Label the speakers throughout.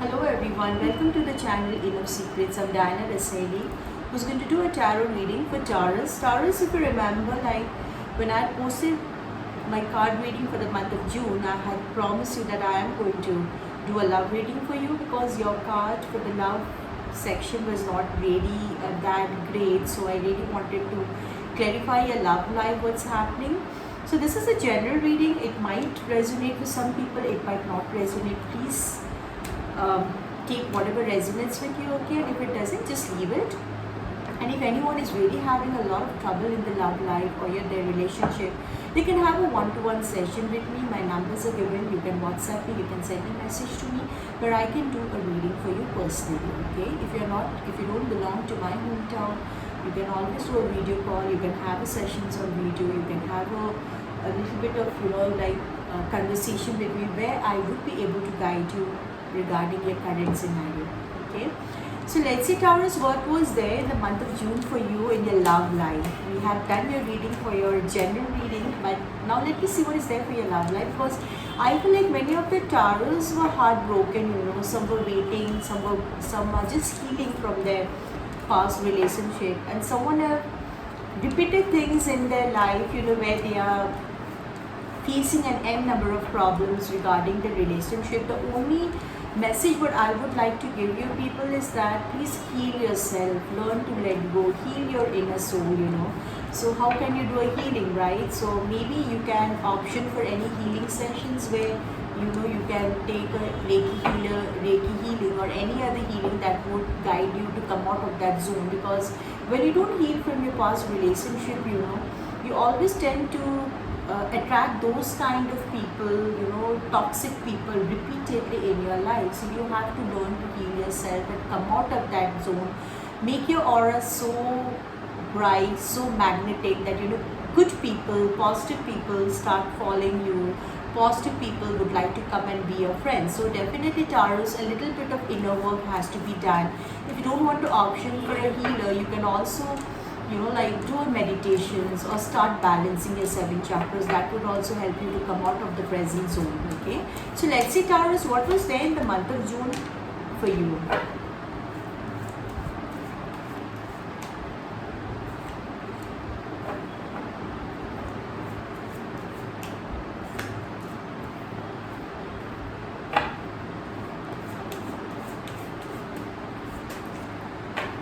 Speaker 1: Hello everyone, welcome to the channel Enough Secrets. I'm Diana Raseli, who's going to do a tarot reading for Taurus. Taurus, if you remember, like when I posted my card reading for the month of June, I had promised you that I am going to do a love reading for you because your card for the love section was not really that great. So I really wanted to clarify your love life, what's happening. So this is a general reading. It might resonate with some people, it might not resonate. Please take whatever resonates with you, okay? And if it doesn't, just leave it. And if anyone is really having a lot of trouble in the love life or their relationship, you can have a one-to-one session with me. My numbers are given. You can WhatsApp me, you can send a message to me where I can do a reading for you personally, okay? If you don't belong to my hometown, you can always do a video call, you can have a sessions on video, you can have a little bit of, conversation with me where I would be able to guide you regarding your current scenario, okay? So let's see, Taurus, what was there in the month of June for you in your love life. We have done your reading for your general reading, but now let me see what is there for your love life, because I feel like many of the Taurus were heartbroken, some were waiting, some are just healing from their past relationship, and someone have repeated things in their life, where they are facing an n number of problems regarding the relationship. The only message what I would like to give you people is that please heal yourself, learn to let go, heal your inner soul. So how can you do a healing, right? So maybe you can option for any healing sessions where you can take a Reiki healing or any other healing that would guide you to come out of that zone, because when you don't heal from your past relationship, you always tend to attract those kind of people, toxic people repeatedly in your life. So you have to learn to heal yourself and come out of that zone. Make your aura so bright, so magnetic that good people, positive people start following you. Positive people would like to come and be your friends. So definitely, Taurus, a little bit of inner work has to be done. If you don't want to option for a healer, you can also do a meditations or start balancing your 7 chakras. That would also help you to come out of the present zone, okay? So let's see, Taurus, what was there in the month of June for you.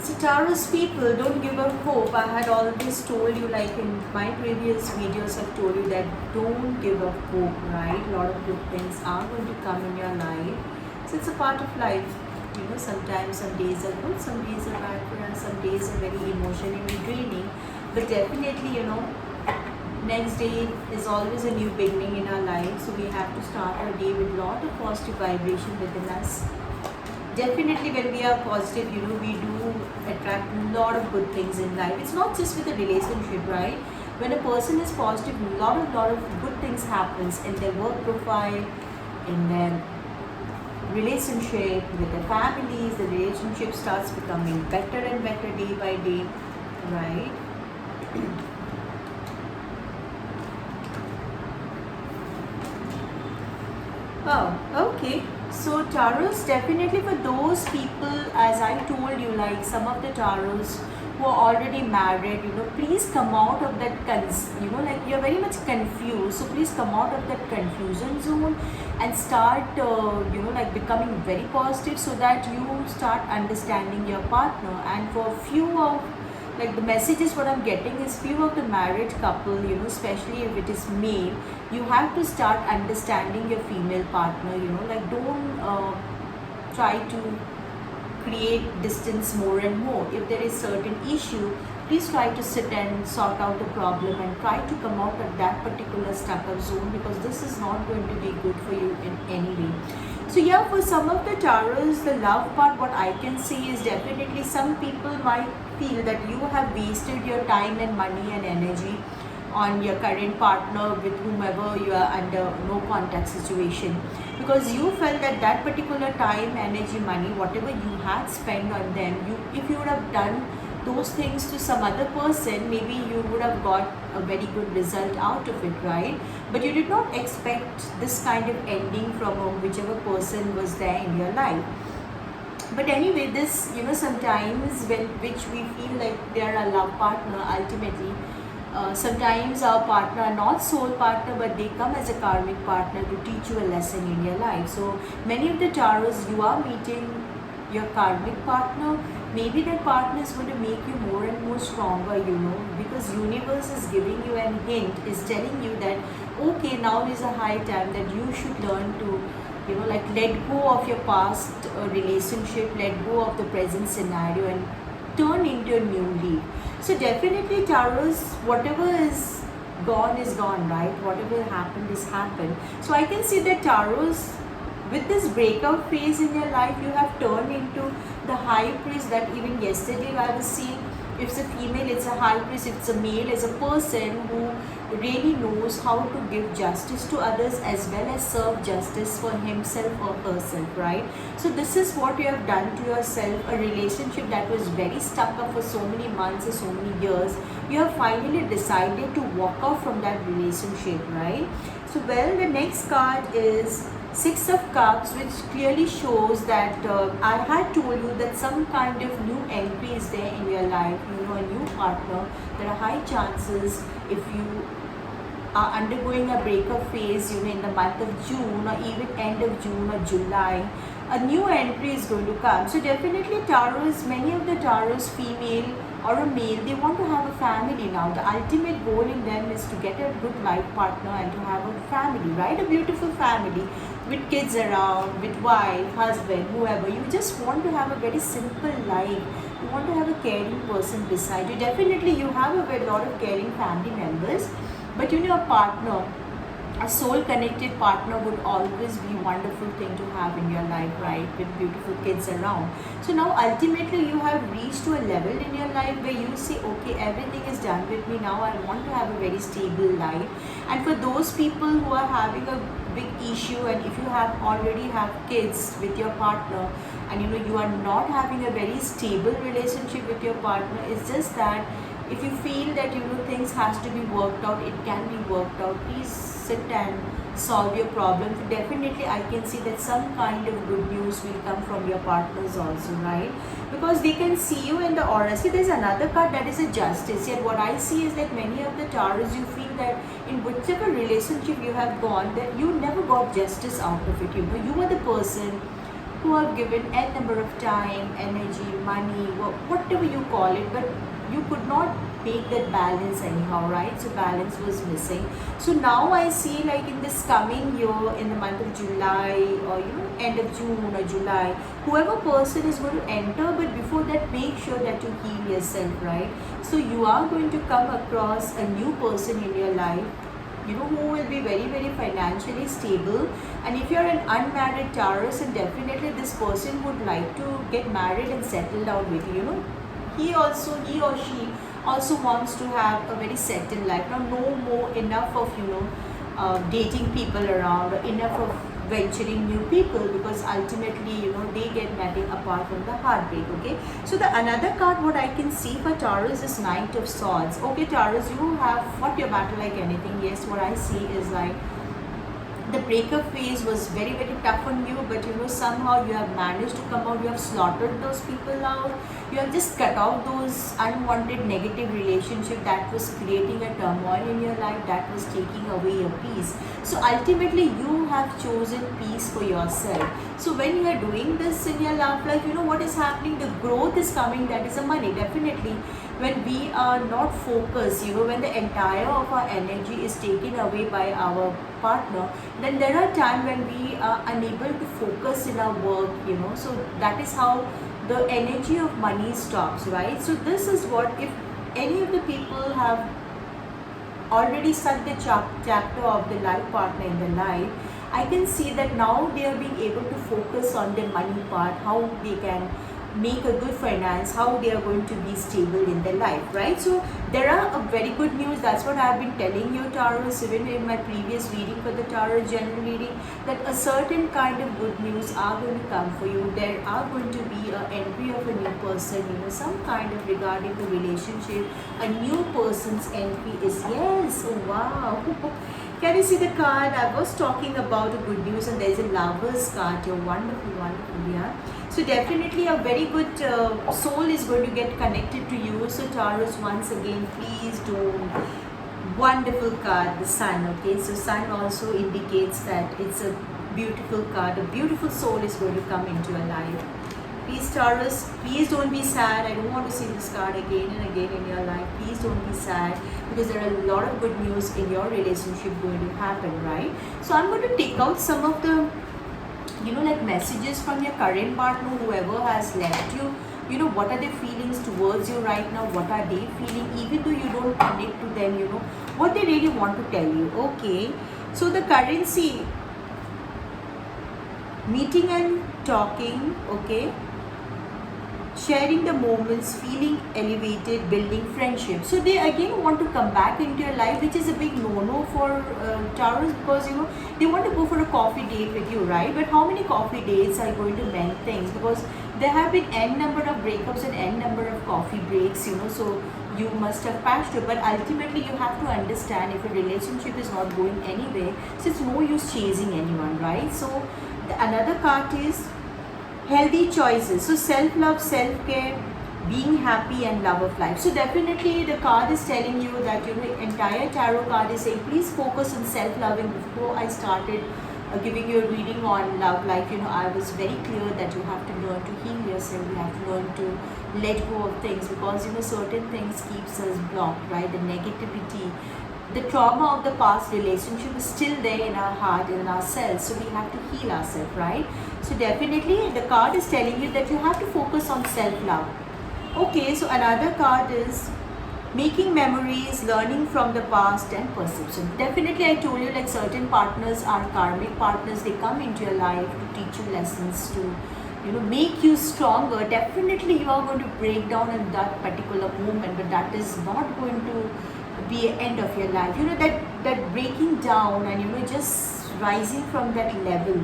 Speaker 1: So Taurus people, don't give up hope. I had always told you, like in my previous videos, I've told you that don't give up hope, right? A lot of good things are going to come in your life. So it's a part of life. Sometimes some days are good, some days are bad for us, some days are very emotionally draining. But definitely, next day is always a new beginning in our life. So we have to start our day with a lot of positive vibration within us. Definitely when we are positive, we do attract a lot of good things in life. It's not just with a relationship, right? When a person is positive, a lot of good things happens in their work profile, in their relationship, with their families. The relationship starts becoming better and better day by day, right? Oh, okay. So Taurus, definitely for those people, as I told you, like some of the Taurus who are already married, please come out of that, like you're very much confused. So please come out of that confusion zone and start, like becoming very positive so that you start understanding your partner. And for few of like the messages what I'm getting is few of the married couple, especially if it is male, you have to start understanding your female partner, like don't try to create distance more and more. If there is certain issue, please try to sit and sort out the problem and try to come out of that particular stuck up zone, because this is not going to be good for you in any way. So yeah, for some of the Taurus, the love part, what I can see is definitely some people might feel that you have wasted your time and money and energy on your current partner with whomever you are under no contact situation, because you felt that particular time, energy, money, whatever you had spent on them, if you would have done those things to some other person, maybe you would have got a very good result out of it, right? But you did not expect this kind of ending from whichever person was there in your life. But anyway, this, sometimes when which we feel like they are a love partner, ultimately sometimes our partner are not soul partner, but they come as a karmic partner to teach you a lesson in your life. So many of the tarots, you are meeting your karmic partner. Maybe that partner is going to make you more and more stronger, because universe is giving you an hint, is telling you that okay, now is a high time that you should learn to, like, let go of your past relationship, let go of the present scenario, and turn into a new leaf. So definitely tarots, whatever is gone, right? Whatever happened is happened. So I can see that tarots, with this breakout phase in your life, you have turned into the high priest that even yesterday I was seeing. If it's a female, it's a high priest. If it's a male, it's a person who really knows how to give justice to others as well as serve justice for himself or herself, right? So this is what you have done to yourself, a relationship that was very stuck up for so many months or so many years. You have finally decided to walk out from that relationship, right? So well, the next card is Six of Cups, which clearly shows that I had told you that some kind of new entry is there in your life, a new partner. There are high chances, if you are undergoing a breakup phase, in the month of June or even end of June or July, a new entry is going to come. So definitely tarots, many of the tarots, female or a male, they want to have a family now. The ultimate goal in them is to get a good life partner and to have a family, right? A beautiful family with kids around, with wife, husband, whoever. You just want to have a very simple life. You want to have a caring person beside you. Definitely you have a very lot of caring family members, but a partner, a soul connected partner would always be a wonderful thing to have in your life, right? With beautiful kids around. So now ultimately you have reached to a level in your life where you say, okay, everything is done with me now. I want to have a very stable life. And for those people who are having a big issue, and if you have already have kids with your partner, and you are not having a very stable relationship with your partner, it's just that if you feel that things has to be worked out, it can be worked out. Please sit and solve your problem. Definitely I can see that some kind of good news will come from your partners also, right? Because they can see you in the aura. See, there's another card that is a justice. Yet what I see is that many of the tarots, you feel that in whichever relationship you have gone, that you never got justice out of it. You were the person who have given n number of time, energy, money, whatever you call it, but you could not make that balance anyhow, right? So balance was missing. So now I see, like, in this coming year, in the month of July, or end of June or July, whoever person is going to enter, but before that, make sure that you heal yourself, right? So you are going to come across a new person in your life, who will be very, very financially stable. And if you're an unmarried Taurus, and definitely this person would like to get married and settle down with you. He or she also wants to have a very settled life. Now, no more enough of dating people around, or enough of venturing new people, because ultimately they get nothing apart from the heartbreak. Okay, so the another card what I can see for Taurus is Knight of Swords. Okay, Taurus, you have fought your battle like anything. Yes, what I see is like the breakup phase was very, very tough on you, but somehow you have managed to come out. You have slaughtered those people out. You have just cut off those unwanted negative relationship that was creating a turmoil in your life, that was taking away your peace. So ultimately you have chosen peace for yourself. So when you are doing this in your love life, what is happening? The growth is coming. That is a money. Definitely when we are not focused, when the entire of our energy is taken away by our partner, then there are times when we are unable to focus in our work, so that is how the energy of money stops, right? So this is what, if any of the people have already set the chapter of the life partner in their life, I can see that now they are being able to focus on their money part, how they can make a good finance, how they are going to be stable in their life, right? So there are a very good news. That's what I've been telling you, Taurus, even in my previous reading for the Tarot general reading, that a certain kind of good news are going to come for you. There are going to be an entry of a new person, some kind of regarding the relationship. A new person's entry is, yes, oh wow. Can you see the card? I was talking about a good news, and there's a Lover's card here. Wonderful, wonderful, yeah. So definitely a very good soul is going to get connected to you. So Taurus, once again, please don't. Wonderful card, the Sun. Okay, so Sun also indicates that it's a beautiful card. A beautiful soul is going to come into your life. Please, Taurus, please don't be sad. I don't want to see this card again and again in your life. Please don't be sad, because there are a lot of good news in your relationship going to happen, right? So I'm going to take out some of the, like messages from your current partner, whoever has left you. What are their feelings towards you right now? What are they feeling? Even though you don't connect to them, what they really want to tell you. Okay, so the currency, meeting and talking, okay, sharing the moments, feeling elevated, building friendship. So they again want to come back into your life, which is a big no-no for Taurus, because they want to go for a coffee date with you, right? But how many coffee dates are going to mend things? Because there have been n number of breakups and n number of coffee breaks, so you must have patched it. But ultimately you have to understand, if a relationship is not going anywhere, so it's no use chasing anyone, right? So another card is healthy choices. So self-love, self-care, being happy, and love of life. So definitely the card is telling you that, entire tarot card is saying, please focus on self-loving. Before I started giving you a reading on love life, I was very clear that you have to learn to heal yourself. You have to learn to let go of things, because, certain things keeps us blocked, right? The negativity, the trauma of the past relationship is still there in our heart and in ourselves. So we have to heal ourselves, right? So definitely the card is telling you that you have to focus on self-love. Okay, so another card is making memories, learning from the past, and perception. Definitely I told you, like, certain partners are karmic partners. They come into your life to teach you lessons, to make you stronger. Definitely you are going to break down in that particular moment, but that is not going to be an end of your life. That breaking down and just rising from that level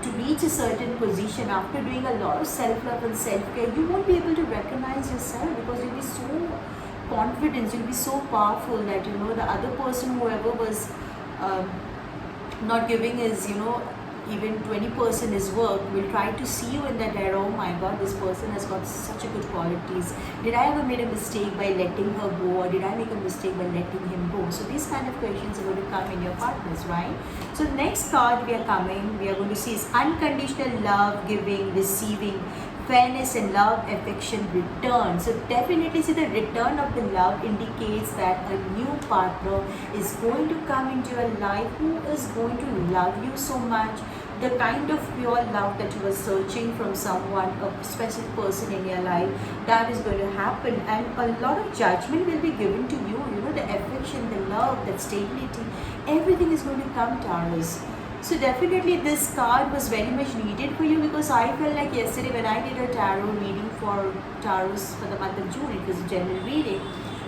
Speaker 1: to reach a certain position after doing a lot of self-love and self-care, you won't be able to recognize yourself, because you'll be so confident, you'll be so powerful that the other person, whoever was not giving his even 20% his work, will try to see you in that era. Oh my god, this person has got such a good qualities. Did I ever made a mistake by letting her go, or did I make a mistake by letting him go? So these kind of questions are going to come in your partners, right? So the next card we are going to see is unconditional love, giving, receiving, fairness in love, affection, return. So definitely see, the return of the love indicates that a new partner is going to come into your life, who is going to love you so much. The kind of pure love that you were searching from someone, a specific person in your life, that is going to happen, and a lot of judgment will be given to you. The affection, the love, that stability, everything is going to come, Taurus. So definitely this card was very much needed for you, because I felt like yesterday when I did a tarot reading for Taurus for the month of June, it was a general reading.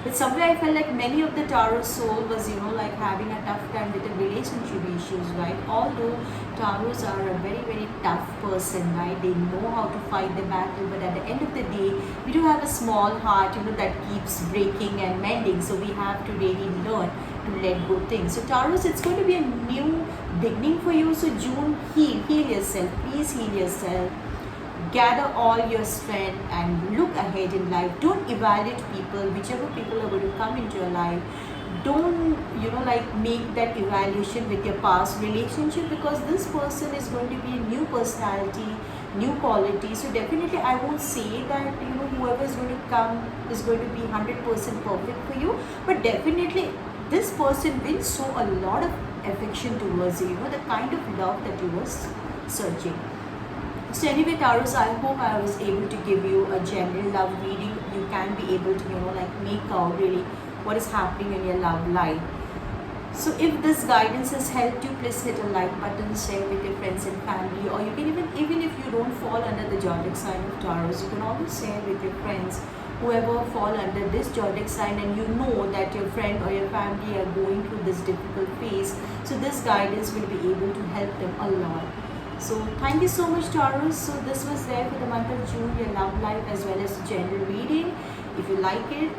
Speaker 1: But somewhere I felt like many of the Taurus soul was, like having a tough time with the relationship issues, right? Although Taurus are a very, very tough person, right? They know how to fight the battle, but at the end of the day, we do have a small heart, that keeps breaking and mending. So we have to really learn to let go things. So Taurus, it's going to be a new beginning for you. So June, heal yourself. Please heal yourself. Gather all your strength and look ahead in life. Don't evaluate people, whichever people are going to come into your life. Don't make that evaluation with your past relationship, because this person is going to be a new personality, new quality. So definitely I won't say that whoever is going to come is going to be 100% perfect for you, but definitely this person will show a lot of affection towards you, the kind of love that you were searching. So anyway, Taurus, I hope I was able to give you a general love reading. You can be able to make out really what is happening in your love life. So if this guidance has helped you, please hit a like button, share with your friends and family, or you can even if you you don't fall under the zodiac sign of Taurus, you can always share with your friends whoever fall under this zodiac sign, and you know that your friend or your family are going through this difficult phase. So this guidance will be able to help them a lot. So thank you so much, Taurus. So this was there for the month of June, your love life as well as the general reading. If you like it,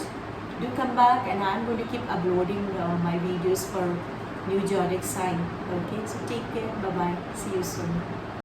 Speaker 1: do come back, and I'm going to keep uploading my videos for new zodiac sign. Okay, so take care. Bye bye. See you soon.